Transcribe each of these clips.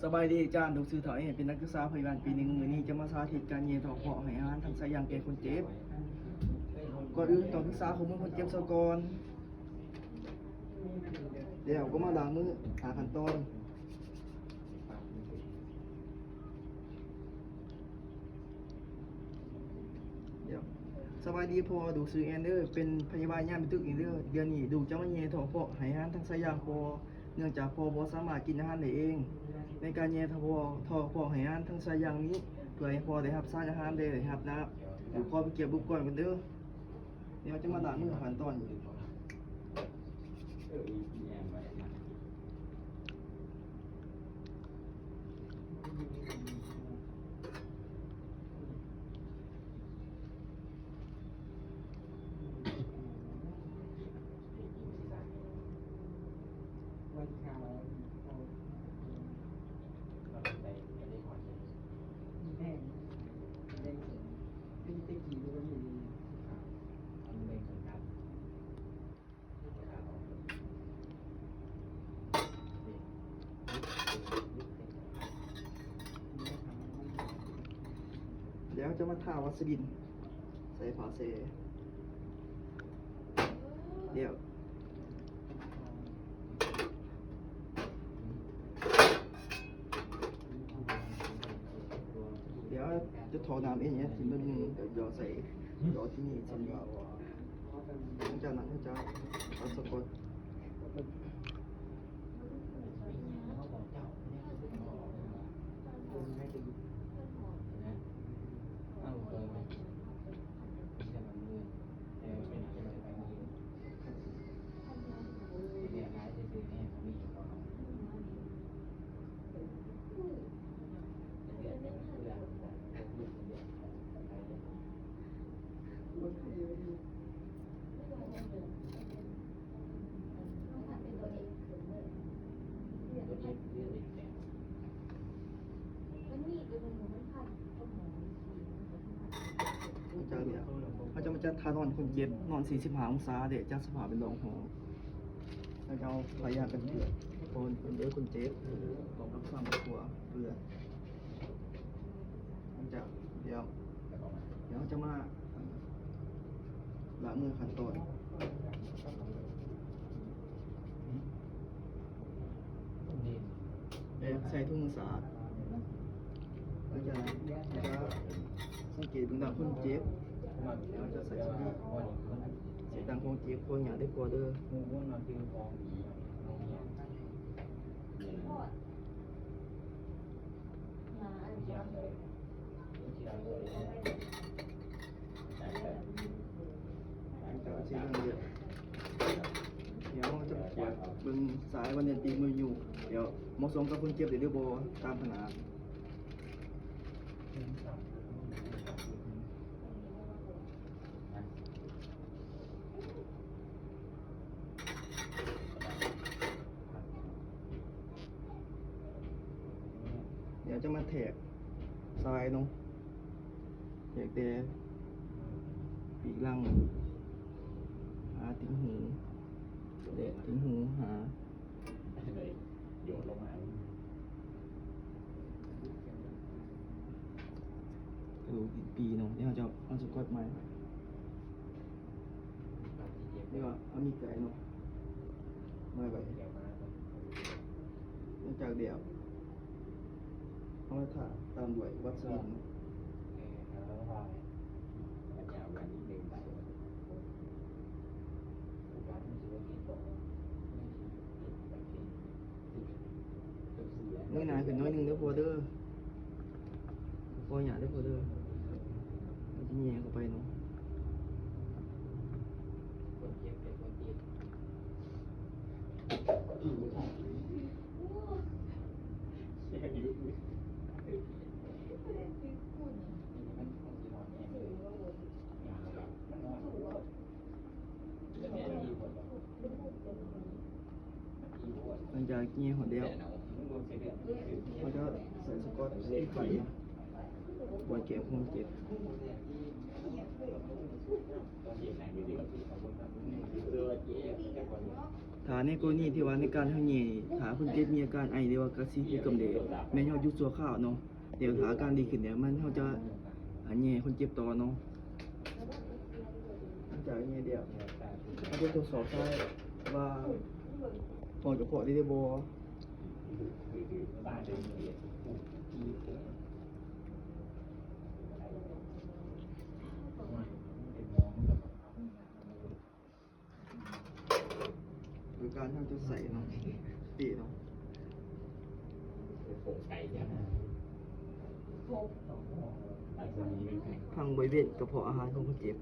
สบายดีจ้าดูสื่อถอยเป็นนักศึกษาพยาบาลปีหนึ่งมือนี้จะมาสาธิตการเย็นถอดเพาะให้อาหารทางสายยางแก่คนเจ็บก่อนอื่นต้องศึกษาข้อมูลคนเจ็บซะก่อนเดี๋ยวก็มาล้างมือหาขั้นตอนเดี๋ยวสบายดีพอดูสื่อแอนเดอร์เป็นพยาบาลย่านเป็นตึกอีกเรื่องเดือนนี้ดูจะมาเย็นถอดเพาะให้อาหารทางสายยางพอเนื่องจากพอบ่สามารถกินอาหารได้เองในการแย่ทอพอให้อาหารทั้งสายยางนี้เพื่อให้พอได้รับสารอาหารได้ครับนะเดี๋ยวพอไปเก็บบุกก่อนกันเด้อเดี๋ยวจะมาล้างมือขั้นตอนเดี๋ยวจะมาทาวัสลินใส่ฝาเซเดี๋ยวจะถอน้ำเองเนี่ยทีนึงเดี๋ยวหยอใส่หยอที่นี่ทีนี้หลังจากนั้นก็จะเอาสกอตจากเดี๋ยวเขาจะมาจัดทานอนคนเย็นนอน45 องศาเดี๋ยวจัดสภาพเป็นรองหอแล้วจะเอาพยากันเกลือคนเยอะคนเจ็บต้องรับความกลัวเกลือจากเดี๋ยวจะมาล้างมือขั้นตอนใส่ถุงมือสะอาดแล้วจะสังเกตดูดังคนเจ็บเราจะใส่ชุดนี้ใส่ดังคนเจ็บคนอย่างได้กลัวเด้อเดี๋ยวจะปวดบึงสายวันเดือนปีมืออยู่เดี๋ยวเหมาะสมกับคนเจ็บเดี๋ยวเรียบร้อยตามขนาดเดี๋ยวจะมาแทกทรายเนาะแทกแต่ปีกลังหาติ้งหูเด็ดติ้งหูหาโยนลงมากระดูกปีเนาะเดี๋ยวเราจะเอาสกอตไม้เดี๋ยวเอามีไก่เนาะมาไปหลังจากเดี๋ยวเอามาถ่าตามด้วยวัสลินน้อยหนาขึ้นน้อยนึงเด้อพอเด้อพอหยาเด้อพอเด้อมันจะแย่เข้าไปเนาะหลังจากแย่หัวเดียวเขาจะใส่สกอตที่ไข่บวดเก็บคงเจ็บ Hãy subscribe cho kênh Ghiền Mì Gõ để không bỏ lỡ những video hấp dẫn ถ้าในกรณีที่ว่าในการเฮาแย่ถ้าคนเจ็บมีอาการไอหรือว่ากระซี้ที่กำเดดแม่นเฮาหยุดชั่วคราวเนาะเดี๋ยวถ้าอาการดีขึ้นเนี่ยมันเฮาจะแย่คนเจ็บต่อเนาะหลังจากแย่เดี๋ยวเขาจะตรวจสอบได้ว่าปอดกระเพาะได้บ่ โดยการที่เราจะใส่เนาะปีเนาะทางบริเวณกระเพาะอาหารของคนเจ็บ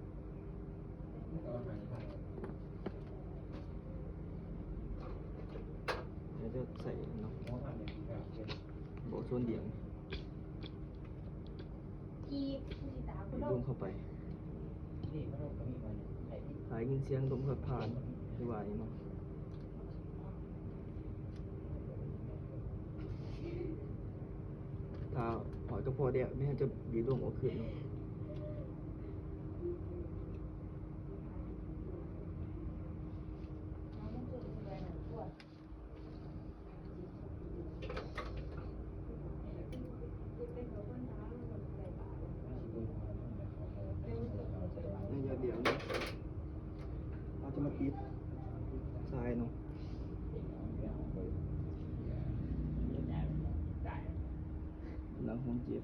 เดี๋ยวจะใส่เนาะโบส่วนเดียวลงเข้าไปหายยินเสียงลมพัดผ่านหรือว่าอย่างเนาะถ้าหอยกระเพาะเดียวไม่ให้จะบีบลมออกขึ้นเนาะในยาเดียวเนาะเราจะมาปิดทรายเนาะหลังของเจ็บ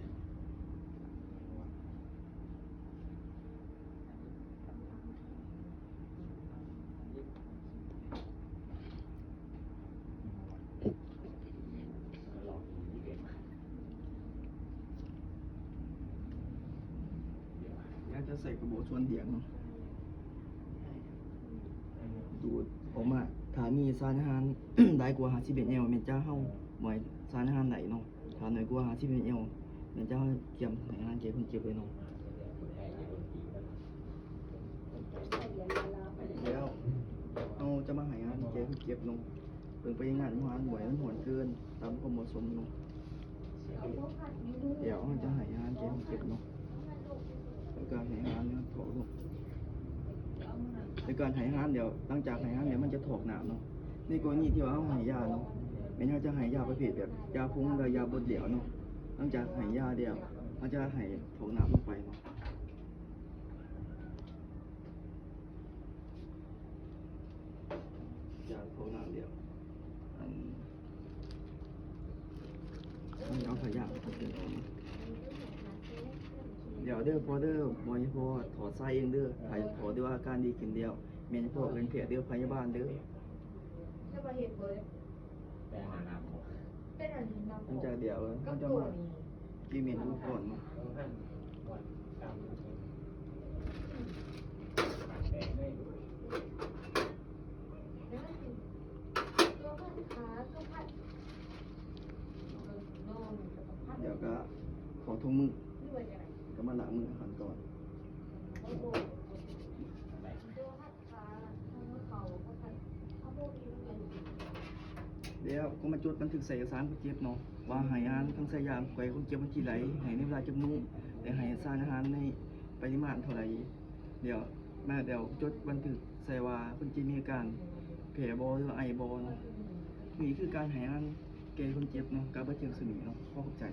อยากจะใส่กระบอกส่วนเดียงเนาะดูดออกมาถ้ามีสารอาหาร หลายกว่า51แอลแม่นจะเฮาหมวยสารอาหารไหนเนาะถ้าน้อยกว่า51แอลแม่นจะเฮาเตรียมให้อาหารแก่คนเจ็บเลยเนาะแล้วเอาจะมาให้อาหารแก่คนเจ็บเนาะเพิ่งไปงานอาหารบ่อยมันหวนเกินตามความเหมาะสมเนาะเดี๋ยวเราจะให้อาหารแก่คนเจ็บเนาะแล้วก็ให้อาหารเนาะถอกเนาะในการให้อาหารเดี๋ยวหลังจากให้อาหารเดี๋ยวมันจะถอกหนามเนาะในกรณีที่ว่าเราให้ยาเนาะแม่นเราจะให้ยาประเภทแบบยาพุ่งหรือยาบดเหลวเนาะหลังจากให้ยาเดียวเราจะให้ถอกหนามลงไปเนาะยาถอกหนามเดียวอันนี้เอาขยะเอาเปลี่ยนออกมาเดี๋ยวเด้อพอเด้อหมอเฉพาะถอดไส้เองเด้อถ่ายถอดด้วยว่าอาการดีขึ้นเดียวแม่เฉพาะเป็นแผลเด้อพยาบาลเด้อหลังจากเดี๋ยวเขาจะมากีเมนดูก่อนเนาะเดี๋ยวก็ขอทุ่งมือก็มาล้างมือขันก่อนเดี๋ยวก็มาจดบันทึกใส่เอกสารคนเจ็บเนาะว่าให้อาหารทั้งใส่ยามไกวคนเจ็บมันกี่ไหลให้ในเวลาจำนวนแต่ให้สารอาหารในปริมาณเท่าไหร่เดี๋ยวจดบันทึกใส่ว่าคนเจ็บมีอาการแผลบอหรือไอบอเนาะนี่คือการให้อาหารแก่คนเจ็บเนาะการบาดเจ็บสนิเนาะขอเข้าใจ